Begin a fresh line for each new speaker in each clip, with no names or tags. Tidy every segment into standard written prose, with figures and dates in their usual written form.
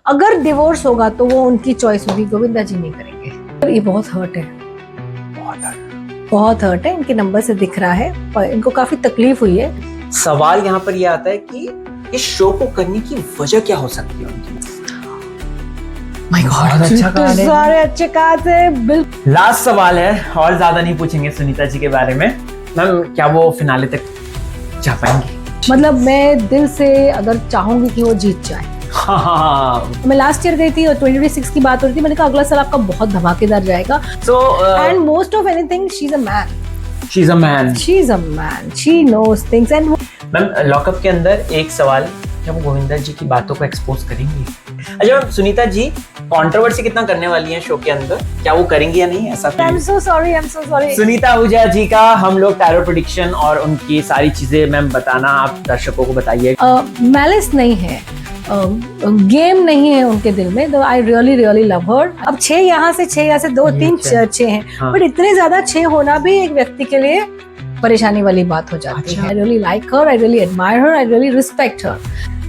अगर डिवोर्स होगा तो वो उनकी चॉइस होगी, गोविंदा जी नहीं करेंगे। ये बहुत हर्ट है, बहुत हर्ट है, इनके नंबर से दिख रहा है और इनको काफी तकलीफ हुई है।
सवाल यहाँ पर यह आता है कि इस शो को करने की वजह क्या हो सकती है उनकी?
माय गॉड,
अच्छा कहानी है।
सारे अच्छे कहा थे। बिल्कुल
लास्ट सवाल है और ज्यादा नहीं पूछेंगे सुनीता जी के बारे में। मैम क्या वो फिनाले तक जा पाएंगी?
मतलब मैं दिल से अगर चाहूंगी कि वो जीत जाए।
हाँ।
मैं लास्ट ईयर गई थी और 2026 की बात हो रही थी, मैंने कहा अगला साल आपका बहुत धमाकेदार जाएगा।
So
and most of anything she is a man,
she's a man.
She is a man, she knows things. And
ma'am lockup के अंदर एक सवाल, क्या वो गोविंदा जी की बातों को एक्सपोज करेंगी? अच्छा मैम, सुनीता जी कंट्रोवर्सी कितना करने वाली हैं शो के अंदर, क्या वो करेंगी या नहीं, ऐसा
I am so sorry, I am so sorry.
Sunita Ahuja ji का हम लोग टैरो प्रेडिक्शन और उनकी सारी चीजें मैम बताना आप दर्शकों को बताइए।
मैलिस नहीं है, गेम नहीं है उनके दिल में। तो आई रियली रियली लव हर। अब 6 यहाँ से 6 यहाँ से 2 3 6 हैं,
हाँ।
बट इतने ज्यादा 6 होना भी एक व्यक्ति के लिए परेशानी वाली बात हो जाती है। I really like her, I really admire her, I really respect her.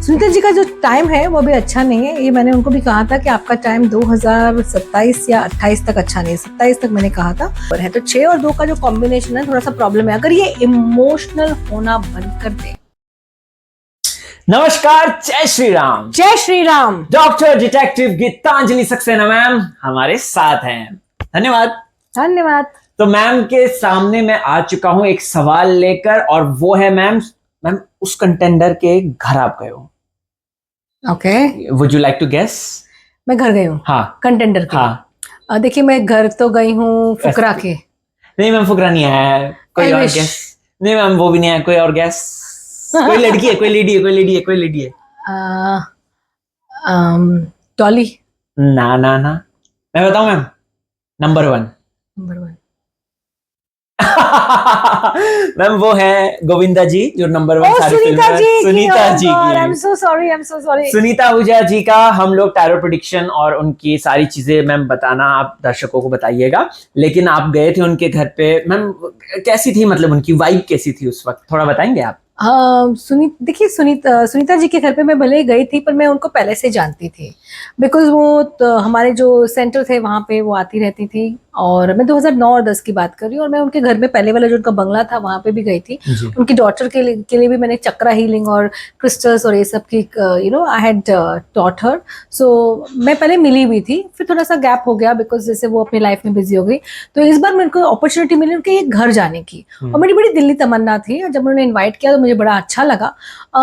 Sunita ji का जो टाइम है वो भी अच्छा नहीं है। ये मैंने उनको भी कहा था कि आपका टाइम 2027 या 28 तक अच्छा नहीं है, 27 तक मैंने कहा था। और है तो 6 और 2 का जो कॉम्बिनेशन है थोड़ा सा प्रॉब्लम है। अगर ये इमोशनल होना बंद कर दे।
नमस्कार, जय श्री राम।
जय Shri Ram.
Doctor detective Geetanjali Saxena ma'am हमारे साथ हैं, धन्यवाद।
धन्यवाद।
तो मैम के सामने मैं आ चुका हूं एक सवाल लेकर, और वो है मैम उस कंटेंडर के घर आप गए हो।
Okay,
would you like to guess?
मैं घर गई हूँ।
हाँ
कंटेंडर के।
हाँ।
देखिए मैं घर तो गई हूँ फुकरा के।
नहीं मैम, फुकरा नहीं है, कोई और
Elvish।
गेस। नहीं मैम, वो भी नहीं है, कोई और गेस। कोई लड़की है, कोई लेडी है, कोई लेडी है, कोई लेडी है।
डॉली।
ना ना ना, मैं बताऊं मैम, नंबर 1।
नंबर 1।
मैम वो है गोविंदा जी, जो नंबर 1 सारी फिल्म
सुनीता
में।
जी
सुनीता जी
आई एम
की,
so sorry, I am so sorry.
Sunita Ahuja ji का हम लोग टैरो प्रेडिक्शन और उनकी सारी चीजें मैम बताना आप दर्शकों को बताइएगा। लेकिन आप गए थे उनके घर पे मैम, कैसी थी, मतलब उनकी वाइब कैसी थी उस वक्त, थोड़ा बताएंगे आप?
देखिए सुनीता जी के घर पे मैं भले ही गई थी, पर मैं उनको पहले से जानती थी। बिकॉज वो तो हमारे जो सेंटर थे वहाँ पे वो आती रहती थी। और मैं 2009 और 10 की बाट कर रही हूँ। और मैं उनके घर में पहले वाला जो उनका बंगला था वहाँ पे भी गई थी। उनकी डॉटर के लिए भी मैंने चक्रा हीलिंग और क्रिस्टल्स और ये सब की आई हैड टॉट हर। सो मैं पहले मिली हुई थी, फिर थोड़ा सा गैप हो गया बिकॉज जैसे वो अपनी लाइफ में बिजी हो गई। तो इस बार मेरे को अपॉर्चुनिटी मिली उनके एक घर जाने की, और मेरी बड़ी दिल्ली तमन्ना थी। जब उन्होंने इन्वाइट किया तो मुझे बड़ा अच्छा लगा।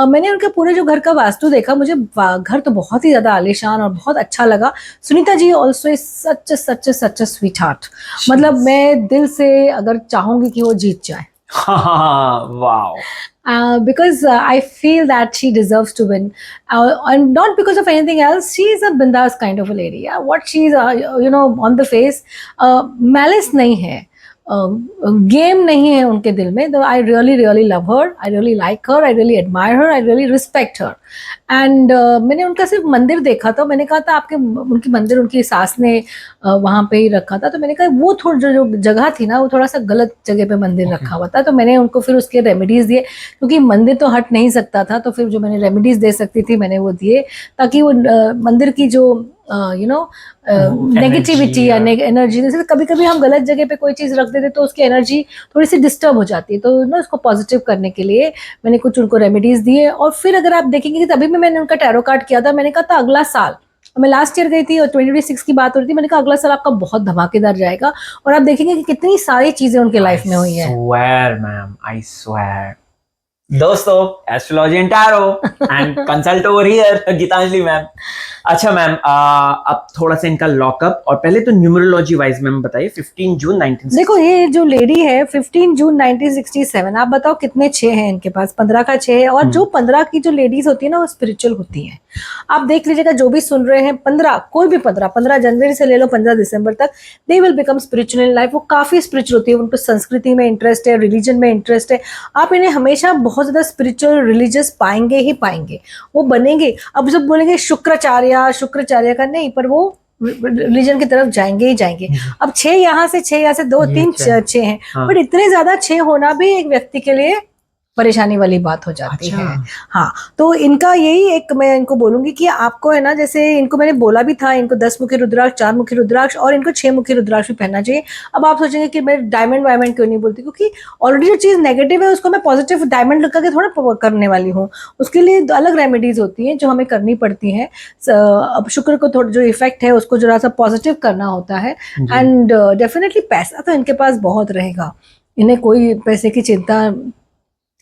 मैंने उनके पूरे जो घर का वास्तु देखा, मुझे घर तो बहुत ही ज्यादा आलीशान और बहुत अच्छा लगा। Sunita ji also is such a sweetheart. मतलब मैं दिल से अगर चाहूंगी कि वो जीत जाए।
Wow.
Because I feel that she deserves to win, and not because of anything else. She is a bindas kind of a lady. Yeah, what she's on the face, malice नहीं है, गेम नहीं है उनके दिल में। तो I really really love her, I really like her, I really admire her, I really respect her. And मैंने उनका सिर्फ मंदिर देखा था। मैंने कहा था आपके उनकी मंदिर उनकी सास ने वहाँ पे ही रखा था। तो मैंने कहा वो थोड़ी जो जगह थी ना, वो थोड़ा सा गलत जगह पे मंदिर रखा हुआ था। तो मैंने उनको फिर उसके रेमेडीज दिए, क्योंकि मंदिर तो हट नहीं सकता था। तो फिर जो मैंने रेमेडीज दे सकती थी मैंने वो दिए, ताकि वो मंदिर की जो नेगेटिविटी या एनर्जी, जैसे कभी कभी हम गलत जगह पे कोई चीज रख देते तो उसकी एनर्जी थोड़ी सी डिस्टर्ब हो जाती है। तो उसको पॉजिटिव करने के लिए मैंने कुछ उनको रेमेडीज दिए। और फिर अगर आप देखेंगे कि तभी भी मैंने उनका टैरो कार्ड किया था। मैंने कहा था अगला साल, मैं लास्ट ईयर गई थी और 2026 की बात हो रही थी, मैंने कहा अगला साल आपका बहुत धमाकेदार जाएगा। और आप देखेंगे कि कितनी सारी चीजें उनके लाइफ में हुई है।
Swear ma'am, I swear. दोस्तों, astrology and tarot and consult over here Geetanjali ma'am. अच्छा मैम, अब थोड़ा सा इनका लॉकअप, और पहले तो न्यूमरोलॉजी वाइज मैम बताइए। 15 जून 1967।
देखो ये जो लेडी है 15 जून 1967, आप बताओ कितने 6 हैं इनके पास? 15 का 6 है। और जो 15 की जो लेडीज होती है ना, वो स्पिरिचुअल होती हैं। आप देख लीजिएगा, जो भी सुन रहे हैं, 15 कोई भी 15 जनवरी से ले लो 15 दिसंबर तक, they will become spiritual in life. वो काफी स्पिरिचुअल होती है, उनको संस्कृति में इंटरेस्ट है, रिलीजन में इंटरेस्ट है। आप इन्हें हमेशा बहुत ज्यादा स्पिरिचुअल रिलीजियस पाएंगे ही पाएंगे, वो बनेंगे। अब जब बोलेंगे शुक्राचार्य का नहीं, पर वो रिलीजन की तरफ जाएंगे ही जाएंगे। अब 6 यहाँ से 2 3 6 हैं, बट इतने ज्यादा 6 होना भी एक व्यक्ति के लिए परेशानी वाली बात हो जाती
अच्छा।
है। हाँ, तो इनका यही एक मैं इनको बोलूंगी कि आपको है ना, जैसे इनको मैंने बोला भी था, इनको 10 मुखी रुद्राक्ष, 4 मुखी रुद्राक्ष और इनको 6 मुखी रुद्राक्ष भी पहनना चाहिए। अब आप सोचेंगे कि मैं डायमंड वायमंड क्यों नहीं बोलती, क्योंकि ऑलरेडी जो चीज़ नेगेटिव है उसको मैं पॉजिटिव डायमंड लगा के थोड़ा करने वाली हूँ। उसके लिए अलग रेमेडीज होती हैं जो हमें करनी पड़ती हैं। अब शुक्र को थोड़ा जो इफेक्ट है उसको जरा सा पॉजिटिव करना होता है।
जी।
एंड डेफिनेटली पैसा तो इनके पास बहुत रहेगा, इन्हें कोई पैसे की चिंता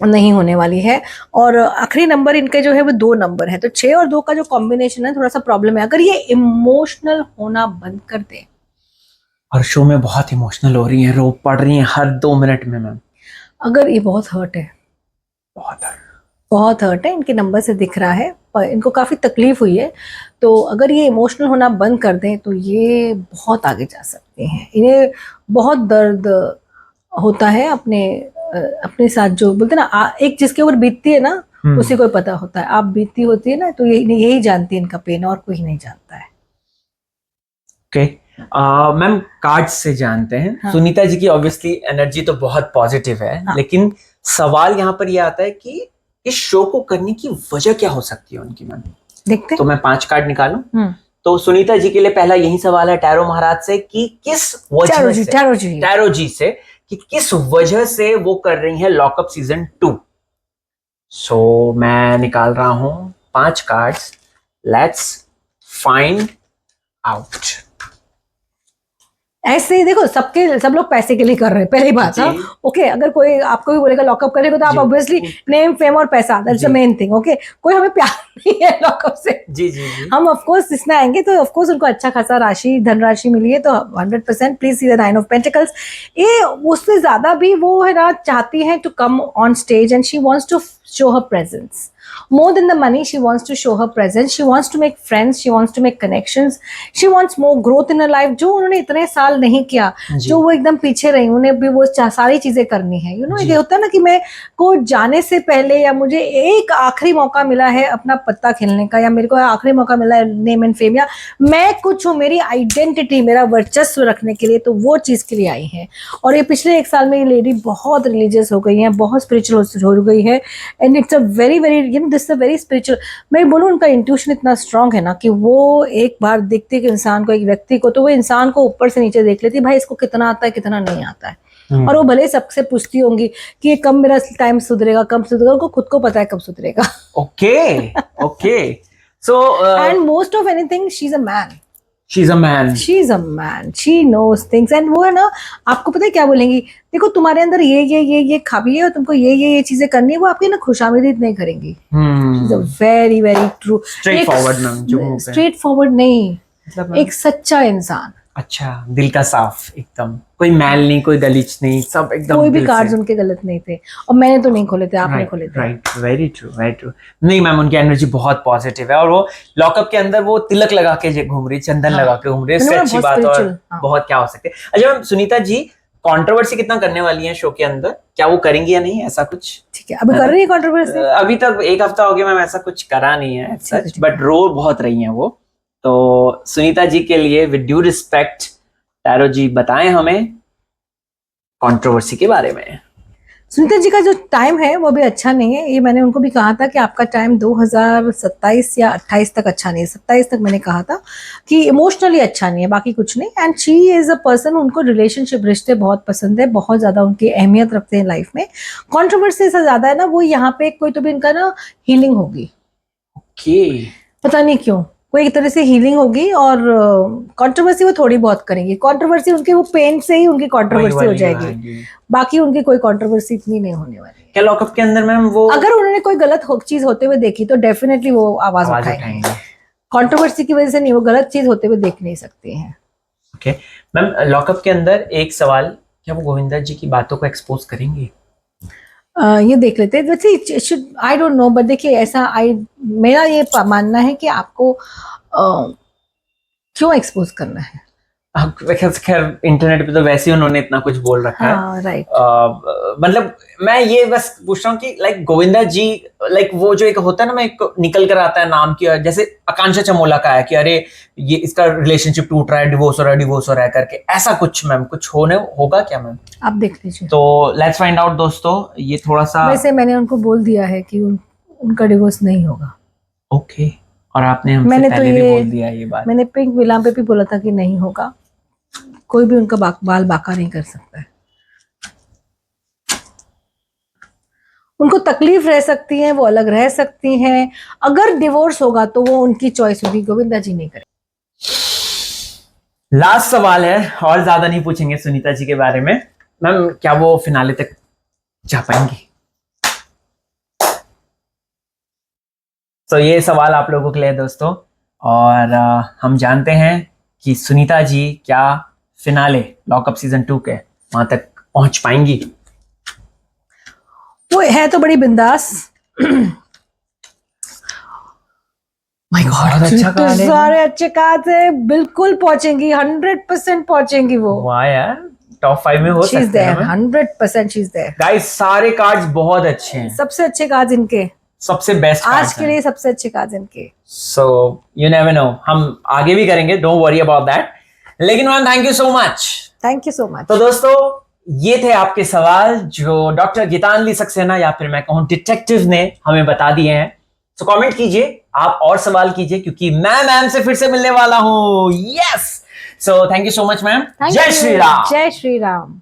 नहीं होने वाली है। और आखिरी नंबर इनके जो है वो 2 नंबर है, तो 6 और 2 का जो कॉम्बिनेशन है थोड़ा सा प्रॉब्लम है। अगर ये इमोशनल होना बंद कर दे,
और शो में बहुत इमोशनल हो रही हैं, रो पड़ रही हैं हर 2 मिनट में मैम।
अगर ये बहुत हर्ट है, बहुत हर्ट है, इनके नंबर से दिख रहा है, पर इनको काफ़ी तकलीफ हुई है, तो अगर ये इमोशनल होना बंद कर दें तो ये बहुत आगे जा सकते हैं। इन्हें बहुत दर्द होता है अपने साथ, जो बोलते हैं ना, एक जिसके ऊपर बीतती है ना उसी को पता होता है। आप बीतती होती है ना, तो यही जानती है इनका पेन, और कोई नहीं जानता है।
ओके मैम, कार्ड्स से जानते हैं।
हाँ।
सुनीता जी की ऑब्वियसली एनर्जी तो बहुत पॉजिटिव है,
हाँ।
लेकिन सवाल यहाँ पर ये आता है कि इस शो को करने की वजह क्या हो सकती है उनकी मैम।
देखते
तो मैं 5 कार्ड निकालूं।
हैं।
तो सुनीता जी के लिए पहला यही सवाल है टैरो महाराज से कि किस वजह से, टैरो जी से, कि किस वजह से वो कर रही हैं लॉकअप सीजन 2। सो मैं निकाल रहा हूं 5 कार्ड्स। Let's find out.
ऐसे ही देखो, सब लोग पैसे के लिए कर रहे हैं, पहली बात। हाँ, ओके, अगर कोई आपको भी बोलेगा लॉकअप करेगा तो आप ऑब्वियसली नेम फेम और पैसा, that's the main thing. Okay, कोई हमें प्यार नहीं है लॉकअप से।
जी जी जी।
हम ऑफ कोर्स इसमें आएंगे तो ऑफ कोर्स उनको अच्छा खासा धनराशि मिली है, तो 100% please see the 9 of pentacles. ये उससे ज्यादा भी वो है ना, चाहती है to come on stage and she wants to show her presence more than the money. She wants to show her presence, she wants to make friends, she wants to make connections, she wants more growth in her life, जो उन्होंने इतने साल नहीं किया, जो वो एकदम पीछे रही, उन्हें भी वो सारी चीजें करनी है। यू नो, ये होता है ना कि मैं को जाने से पहले, या मुझे एक आखिरी मौका मिला है अपना पत्ता खेलने का, या मेरे को आखिरी मौका मिला है नेम एंड फेम, या मैं कुछ हूँ, मेरी आइडेंटिटी, मेरा वर्चस्व रखने के लिए, तो वो चीज के लिए आई है। और ये पिछले 1 साल में ये लेडी बहुत रिलीजियस हो गई है, बहुत स्पिरिचुअल हो गई है, and it's a very very this a very spiritual. मैं बोलूँ उनका इंट्यूशन इतना स्ट्रांग है ना कि वो एक बार देखती है कि इंसान को, एक व्यक्ति को, तो वो इंसान को ऊपर से नीचे देख लेती है, भाई इसको कितना आता है कितना नहीं आता है। और वो भले सबसे पूछती होंगी कि ये कब मेरा टाइम सुधरेगा, कब सुधरेगा, उनको खुद को पता है कब सुधरेगा।
Okay okay, so
and most of anything she is a man.
She is a man,
she is a man, she knows things. And वो है ना, आपको पता है क्या बोलेंगी, देखो तुम्हारे अंदर ये खाबी है और तुमको ये चीजें करनी है, वो आपकी ना खुशामदीद नहीं करेंगी। She is a very very true,
straight forward ma'am, जो मुंह पे
स्ट्रेट फॉरवर्ड नहीं,
मतलब
एक सच्चा इंसान।
अच्छा, दिल का साफ एकदम, कोई मैल नहीं, कोई गलीच नहीं, सब एकदम
कोई भी
दिल
कार्ड्स
से।
उनके गलत नहीं थे, और मैंने तो नहीं खोले थे, आपने खोले थे।
Right, very true very true. नहीं मैम, उनकी एनर्जी बहुत पॉजिटिव है, और वो लॉकअप के अंदर वो तिलक लगा के घूम रही, चंदन लगा के घूम रही, इससे अच्छी बात और बहुत क्या हो सकती है। अच्छा मैम, सुनीता जी कंट्रोवर्सी कितना करने वाली है शो के अंदर, क्या वो करेंगी या नहीं, ऐसा कुछ?
ठीक है, अभी कर रही है कंट्रोवर्सी?
अभी तक 1 हफ्ता हो गया मैम, ऐसा कुछ करा नहीं है सच, बट रो बहुत रही हैं वो। तो सुनीता जी के लिए विद ड्यू रिस्पेक्ट, टैरो जी बताएं हमें कंट्रोवर्सी के बारे में।
सुनीता जी का जो टाइम है वो भी अच्छा नहीं है, ये मैंने उनको भी कहा था कि आपका टाइम 2027 या 28 तक अच्छा नहीं है। 27 तक मैंने कहा था कि इमोशनली अच्छा नहीं है, बाकी कुछ नहीं। And she is a person, उनको रिलेशनशिप, रिश्ते बहुत पसंद है, बहुत ज़्यादा उनकी अहमियत रखते हैं लाइफ में। कॉन्ट्रोवर्सी से ज़्यादा है ना, वो यहाँ पे कोई तो भी इनका ना हीलिंग होगी।
ओके,
पता नहीं क्यों, कोई एक तरह से हीलिंग होगी, और कंट्रोवर्सी वो थोड़ी बहुत करेंगी। कंट्रोवर्सी उनके वो पेन से ही उनकी कंट्रोवर्सी हो जाएगी, बाकी उनकी कोई कंट्रोवर्सी इतनी नहीं होने वाली है।
क्या लॉकअप के अंदर मैम वो,
अगर उन्होंने कोई गलत चीज होते हुए देखी तो डेफिनेटली वो आवाज उठाएंगे। कंट्रोवर्सी की वजह से नहीं, वो गलत चीज होते हुए देख नहीं सकते हैं।
ओके मैम, लॉकअप के अंदर एक सवाल, क्या वो गोविंदा जी की बातों को एक्सपोज करेंगे?
ये देख लेते हैं। वैसे आई डोंट नो, बट देखिए ऐसा मेरा ये मानना है कि आपको क्यों एक्सपोज करना है।
खैर इंटरनेट पे तो वैसे ही उन्होंने इतना कुछ बोल रखा है।
हाँ राइट।
मतलब मैं ये बस पूछ रहा हूँ कि लाइक गोविंदा जी, लाइक वो जो एक होता है ना, मैं एक निकल कर आता है नाम की, जैसे आकांक्षा चमोला का है कि अरे ये इसका रिलेशनशिप टूट रहा है, डिवोर्स हो रहा है करके, ऐसा कुछ मैम कुछ होगा क्या मैम?
आप देख लीजिए।
तो लेट्स फाइंड आउट दोस्तों, ये थोड़ा सा
वैसे मैंने उनको बोल दिया है कि उनका डिवोर्स नहीं होगा।
ओके, और आपने हमसे
मैंने तो
पहले भी
ये
बोल दिया ये बात।
मैंने पिंक विला पे भी बोला था कि नहीं होगा, कोई भी उनका बाल बाका नहीं कर सकता है। उनको तकलीफ रह सकती है, वो अलग रह सकती हैं, अगर डिवोर्स होगा तो वो उनकी चॉइस होगी, गोविंदा जी नहीं करें।
लास्ट सवाल है, और ज्यादा नहीं पूछेंगे सुनीता जी के बारे में। मैम क्या वो फिनाले तक जा पाएंगी? तो ये सवाल आप लोगों के लिए दोस्तों, और हम जानते हैं कि सुनीता जी क्या फिनाले लॉकअप सीजन 2 के वहां तक पहुंच पाएंगी?
वो है तो बड़ी बिंदास। माय गॉड,
अच्छा कहा है।
सारे अच्छे कार्ड है, बिल्कुल पहुंचेंगी, 100% पहुंचेंगी वो।
वाह यार, टॉप 5 में हो
शी इज
सकते हैं
there, 100% she is there.
Guys. सारे कार्ड्स बहुत अच्छे हैं,
सबसे अच्छे कार्ड इनके,
सबसे बेस्ट
आज के लिए सबसे अच्छे कार्ड इनके।
सो यू नेवर नो, हम आगे भी करेंगे, डोंट वरी अबाउट दैट। लेकिन ma'am thank you so much.
Thank you so much.
तो दोस्तों ये थे आपके सवाल जो डॉक्टर गीतांजलि सक्सेना, या फिर मैं कहूं डिटेक्टिव, ने हमें बता दिए हैं। तो कमेंट कीजिए, आप और सवाल कीजिए, क्योंकि मैं मैम से फिर से मिलने वाला हूं। Yes, so thank you so much ma'am. जय श्री राम।
जय श्री राम।